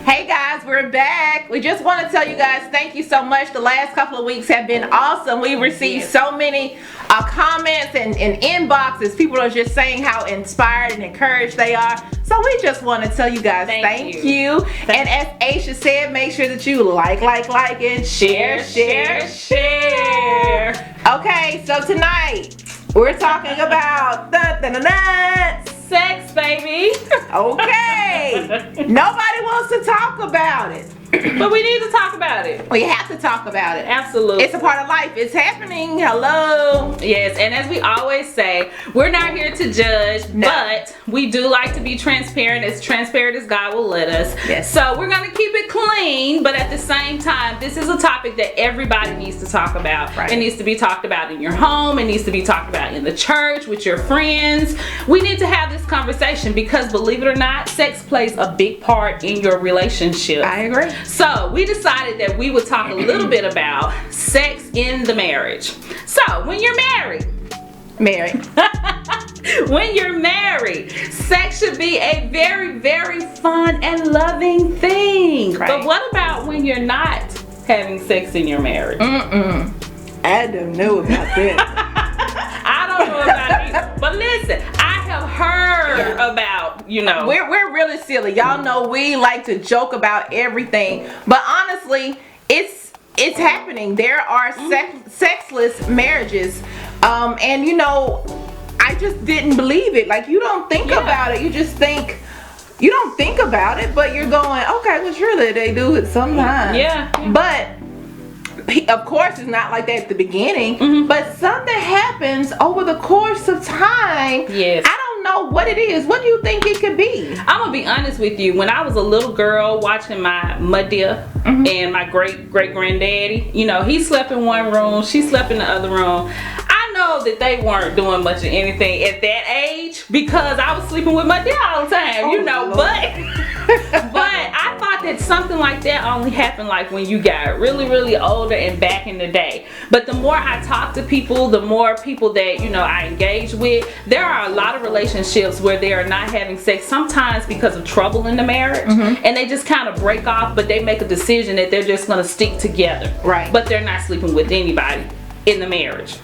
Hey guys, we're back. We just want to tell you guys thank you so much. The last couple of weeks have been awesome. We received so many comments and inboxes. People are just saying how inspired and encouraged they are. So we just want to tell you guys thank you. And as Aisha said, make sure that you like, and share. Okay, so tonight we're talking about sex, baby. Okay. Nobody wants to talk about it. But we need to talk about it. We have to talk about it. Absolutely. It's a part of life. It's happening. Hello. Yes, and as we always say, we're not here to judge, but we do like to be transparent as God will let us. Yes. So we're going to keep it clean, but at the same time, this is a topic that everybody needs to talk about. Right. It needs to be talked about in your home. It needs to be talked about in the church, with your friends. We need to have this conversation because, believe it or not, sex plays a big part in your relationship. I agree. So we decided that we would talk a little bit about sex in the marriage. So when you're married, when you're married, sex should be a very, very fun and loving thing. Right. But what about when you're not having sex in your marriage? I don't know about that. I don't know about it. But listen, I have heard about, We're really silly. Y'all know we like to joke about everything. But honestly, it's happening. There are sexless marriages. And I just didn't believe it. Like, you don't think about it. You just think, you don't think about it, but you're going, okay, well, surely they do it sometimes. Yeah. But of course it's not like that at the beginning, but something happens over the course of time. Yes. I don't know what it is. What do you think it could be? I'm gonna be honest with you. When I was a little girl watching my mother and my great granddaddy, he slept in one room, she slept in the other room. I know that they weren't doing much of anything at that age because I was sleeping with my dad all the time, but I thought that something like that only happened like when you got really, really older and back in the day. But the more I talk to people, the more people that I engage with, there are a lot of relationships where they are not having sex, sometimes because of trouble in the marriage, and they just kind of break off, but they make a decision that they're just going to stick together. Right. But they're not sleeping with anybody in the marriage.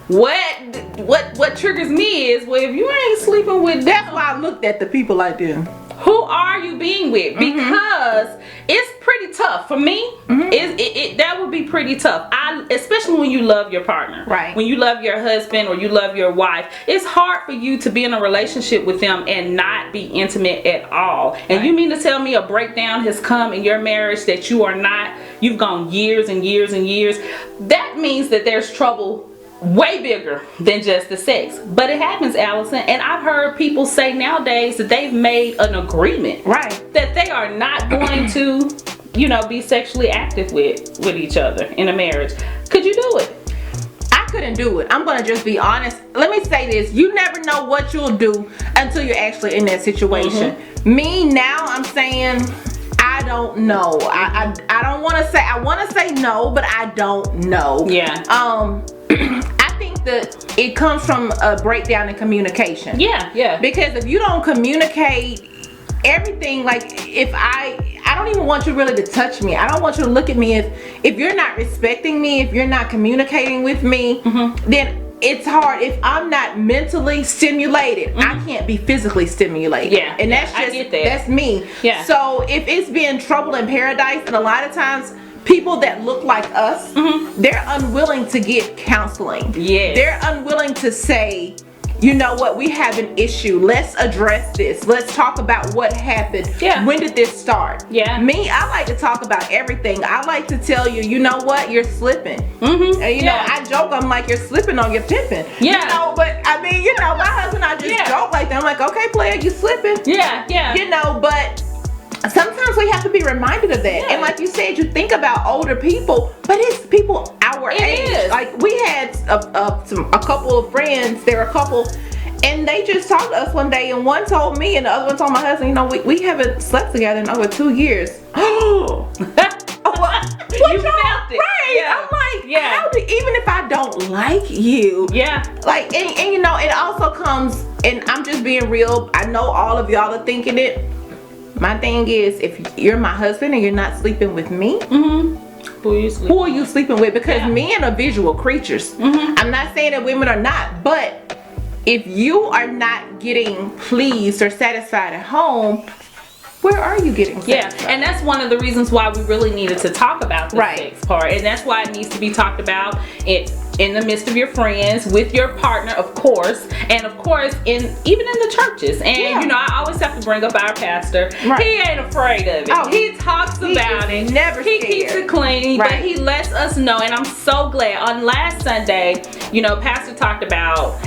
What triggers me is, well, if you ain't sleeping with, That's why I looked at the people like them. who are you being with? Because it's pretty tough for me. That would be pretty tough. Especially when you love your partner, right? When you love your husband or you love your wife, it's hard for you to be in a relationship with them and not be intimate at all. And you mean to tell me a breakdown has come in your marriage that you are not? You've gone years and years and years. That means that there's trouble way bigger than just the sex. But it happens, Allison, and I've heard people say nowadays that they've made an agreement, that they are not going to be sexually active with each other in a marriage. Could you do it? I couldn't do it. I'm gonna just be honest. Let me say this: you never know what you'll do until you're actually in that situation. Me now, I'm saying I don't know. I don't want to say. I want to say no, but I don't know. Yeah. I think that it comes from a breakdown in communication. Yeah. Because if you don't communicate everything, like if I don't even want you really to touch me. I don't want you to look at me if you're not respecting me, if you're not communicating with me, then it's hard. If I'm not mentally stimulated, I can't be physically stimulated. Yeah. And that's just, I get that. that's me. Yeah. So if it's been trouble in paradise, and a lot of times people that look like us, they're unwilling to get counseling. Yes. They're unwilling to say, you know what, we have an issue. Let's address this. Let's talk about what happened. Yeah. When did this start? Yeah. Me, I like to talk about everything. I like to tell you, you know what, you're slipping. And you know, I joke, I'm like, you're slipping on your pimping. Yeah. But I mean, my husband, I just joke like that. I'm like, okay, player, you slipping. Yeah. But sometimes we have to be reminded of that. And like you said, you think about older people, but it's people our age. Like we had a couple of friends, they're a couple, and they just talked to us one day, and one told me and the other one told my husband, we haven't slept together in over 2 years. Oh, you felt it. Right. Yeah. I'm like, how do, even if I don't like you, like, and it also comes, and I'm just being real, I know all of y'all are thinking it, My thing is, if you're my husband and you're not sleeping with me, Who are you sleeping with? Because men are visual creatures. I'm not saying that women are not, but if you are not getting pleased or satisfied at home, where are you getting satisfied? And that's one of the reasons why we really needed to talk about the sex part, and that's why it needs to be talked about in the midst of your friends, with your partner, of course, and of course even in the churches. And you know, I always have to bring up our pastor. He ain't afraid of it. He talks about it. He keeps it clean, but he lets us know. And I'm so glad. On last Sunday, you know, pastor talked about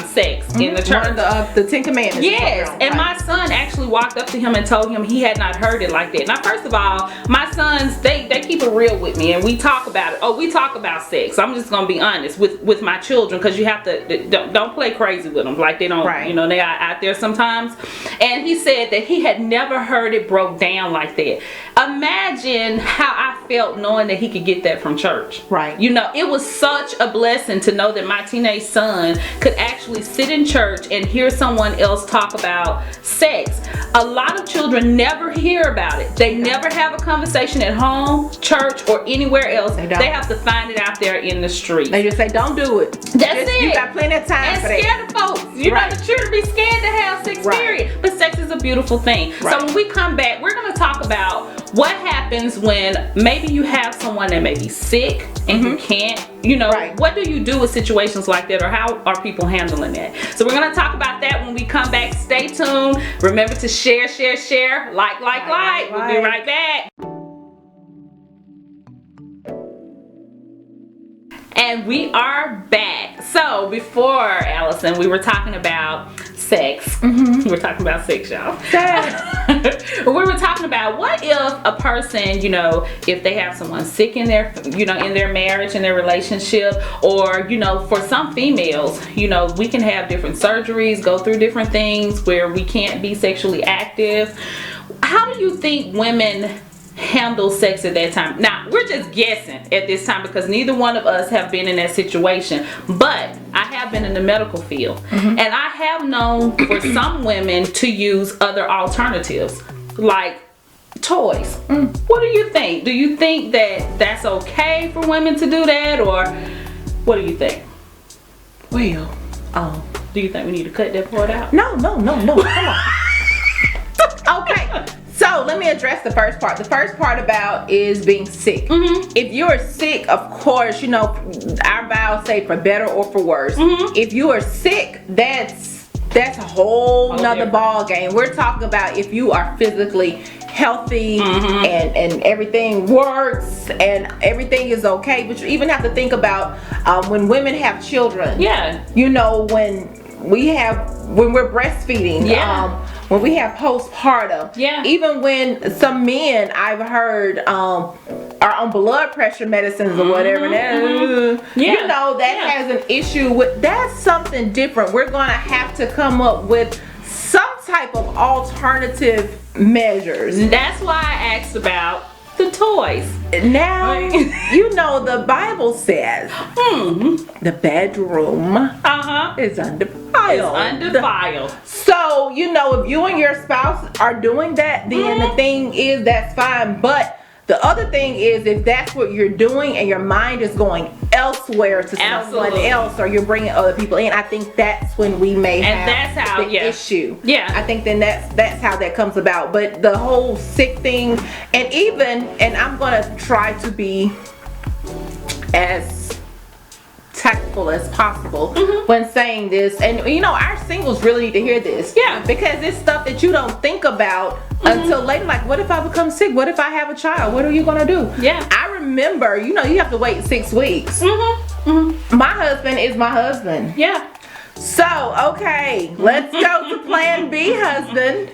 sex in the church. One of the 10 Commandments. Yes, and my son actually walked up to him and told him he had not heard it like that. Now, first of all, my sons, they keep it real with me, and we talk about it. We talk about sex. I'm just gonna be honest with my children, because you have to don't play crazy with them, like they don't, you know, they are out there sometimes. And he said that he had never heard it broke down like that. Imagine how I felt knowing that he could get that from church. You know, it was such a blessing to know that my teenage son could actually sit in church and hear someone else talk about sex. A lot of children never hear about it. They never have a conversation at home, church, or anywhere else. They have to find it out there in the street. They just say, don't do it. That's it. You got plenty of time and for that. Scared of folks. You know, the children be scared to have sex, period. But sex is a beautiful thing. So when we come back, we're going to talk about what happens when maybe you have someone that may be sick and you can't, you know, what do you do with situations like that, or how are people handling that? So we're going to talk about that when we come back. Stay tuned. Remember to share, like. We'll be right back. And we are back. So before, Allison, we were talking about sex. We were talking about sex, y'all. We were talking about, what if a person, you know, if they have someone sick in their, you know, in their marriage, in their relationship, or, you know, for some females, you know, we can have different surgeries, go through different things where we can't be sexually active. How do you think women handle sex at that time? Now, we're just guessing at this time because neither one of us have been in that situation, but I have been in the medical field, and I have known for some women to use other alternatives like toys. What do you think? Do you think that that's okay for women to do that, or what do you think? Well, do you think we need to cut that part out? No. Come on. Okay. So let me address the first part. The first part about is being sick. If you're sick, of course, you know, our vows say for better or for worse. If you are sick, that's a whole nother ball game. We're talking about if you are physically healthy and everything works and everything is okay. But you even have to think about when women have children. You know, when we're breastfeeding. When we have postpartum, even when some men I've heard are on blood pressure medicines or whatever, you know, that has an issue with, that's something different. We're gonna have to come up with some type of alternative measures. That's why I asked about the toys. Now, you know, the Bible says the bedroom is undefiled. So, you know, if you and your spouse are doing that, then the thing is, that's fine. But the other thing is, if that's what you're doing and your mind is going elsewhere to someone else, or you're bringing other people in, I think that's when we may have the issue. I think then that's how that comes about. But the whole sick thing, and I'm gonna try to be as tactful as possible when saying this, and you know, our singles really need to hear this, because it's stuff that you don't think about until later. Like, what if I become sick? What if I have a child? What are you gonna do? I remember, you know, you have to wait 6 weeks. My husband is my husband. So, okay, let's go to plan B, husband.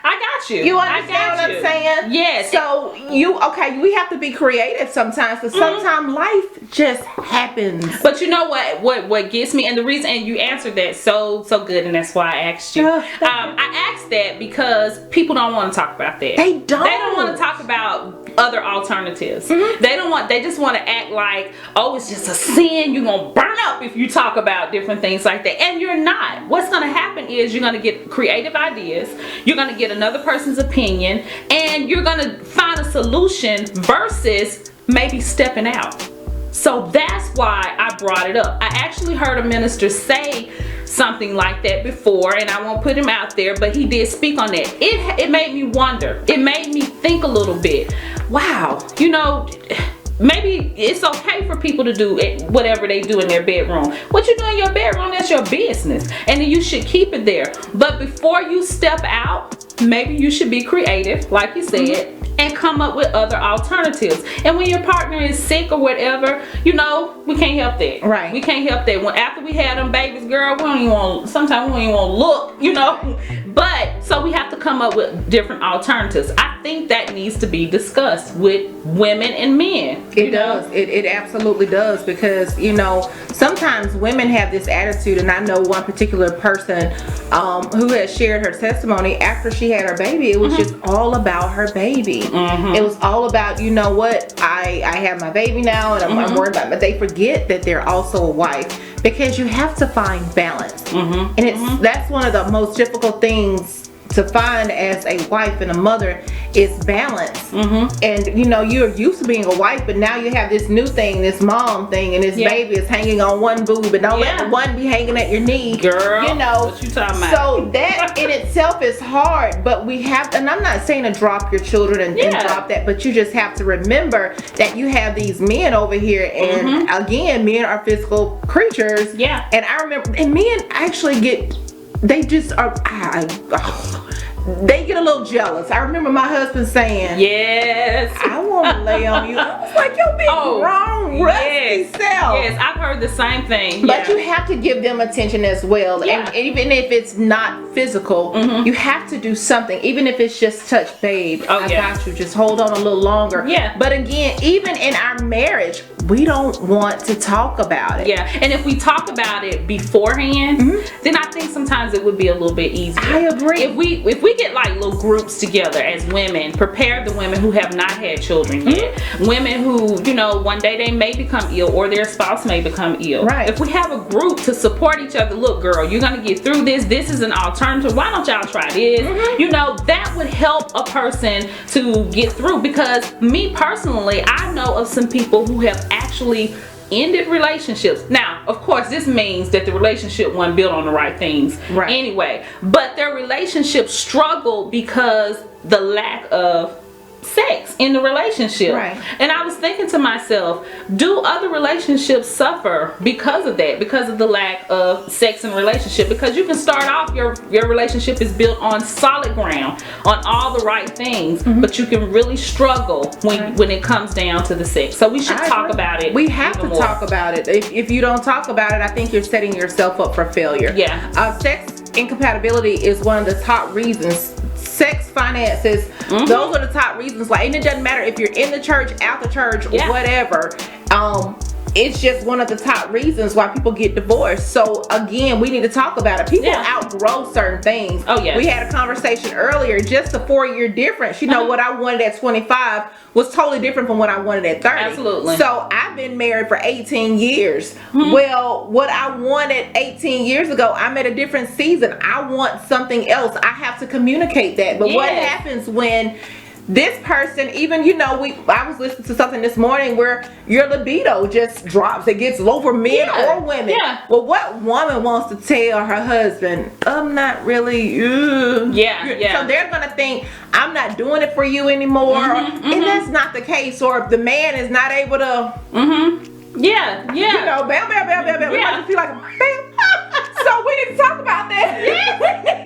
I got you. You understand what I'm saying? Yes. So we have to be creative sometimes, because sometimes life just happens. But you know what gets me, and the reason, and you answered that so good, and that's why I asked you. I asked that because people don't want to talk about that. They don't want to talk about other alternatives. They just want to act like, oh, it's just a sin, you're gonna burn up if you talk about different things like that, and you're not. What's gonna happen is you're gonna get creative ideas, you're gonna get another person's opinion, and you're gonna find a solution versus maybe stepping out. So that's why I brought it up. I actually heard a minister say something like that before, and I won't put him out there, but he did speak on that. It made me wonder. It made me think a little bit. Wow, you know, maybe it's okay for people to do whatever they do in their bedroom. What you do in your bedroom, that's your business, and you should keep it there. But before you step out, maybe you should be creative, like you said, and come up with other alternatives. And when your partner is sick or whatever, you know, we can't help that. Right. We can't help that. When after we had them babies, girl, sometimes we don't even want to look, you know. But so we have to come up with different alternatives. I think that needs to be discussed with women and men. It does. It absolutely does, because, you know, sometimes women have this attitude, and I know one particular person who has shared her testimony after she had her baby. It was just all about her baby. It was all about, you know what, I have my baby now, and I'm worried about it. But they forget that they're also a wife, because you have to find balance. And that's one of the most difficult things to find as a wife and a mother, is balance. And you know, you're used to being a wife, but now you have this new thing, this mom thing, and this baby is hanging on one boob, and don't let the one be hanging at your knee, girl. You know what you talking about? So that in itself is hard, but we have, and I'm not saying to drop your children and drop that, but you just have to remember that you have these men over here, and again, men are physical creatures. And I remember, and men actually get, they just are, they get a little jealous. I remember my husband saying, yes, I want to lay on you. I was like, yo, big wrong, rusty self. Yes, I've heard the same thing. But you have to give them attention as well. And even if it's not physical, you have to do something. Even if it's just touch, babe, I got you. Just hold on a little longer. But again, even in our marriage, we don't want to talk about it. And if we talk about it beforehand, then I think sometimes it would be a little bit easier. I agree. If we get like little groups together as women, prepare the women who have not had children yet, women who, you know, one day they may become ill or their spouse may become ill. If we have a group to support each other, look, girl, you're gonna get through this. This is an alternative. Why don't y'all try this? You know, that would help a person to get through, because me personally, I know of some people who have actually ended relationships. Now, of course, this means that the relationship wasn't built on the right things anyway, but their relationship struggled because the lack of sex in the relationship. And I was thinking to myself, do other relationships suffer because of that, because of the lack of sex in the relationship? Because you can start off, your relationship is built on solid ground, on all the right things, but you can really struggle when it comes down to the sex. So we should talk about it. We have to talk about it. If you don't talk about it, I think you're setting yourself up for failure. Sex incompatibility is one of the top reasons. Sex, finances, those are the top reasons. Like, and it doesn't matter if you're in the church, out the church, whatever. It's just one of the top reasons why people get divorced. So again, we need to talk about it. People outgrow certain things. We had a conversation earlier, just a 4-year difference. You know, what I wanted at 25 was totally different from what I wanted at 30. Absolutely. So I've been married for 18 years. Well, what I wanted 18 years ago, I'm at a different season. I want something else. I have to communicate that. But what happens when this person, even, you know, I was listening to something this morning where your libido just drops. It gets low for men or women. Well, what woman wants to tell her husband, I'm not really, So they're going to think, I'm not doing it for you anymore. And that's not the case. Or if the man is not able to, you know, bam, bam, bam, bam, bam. We might just be like, bam,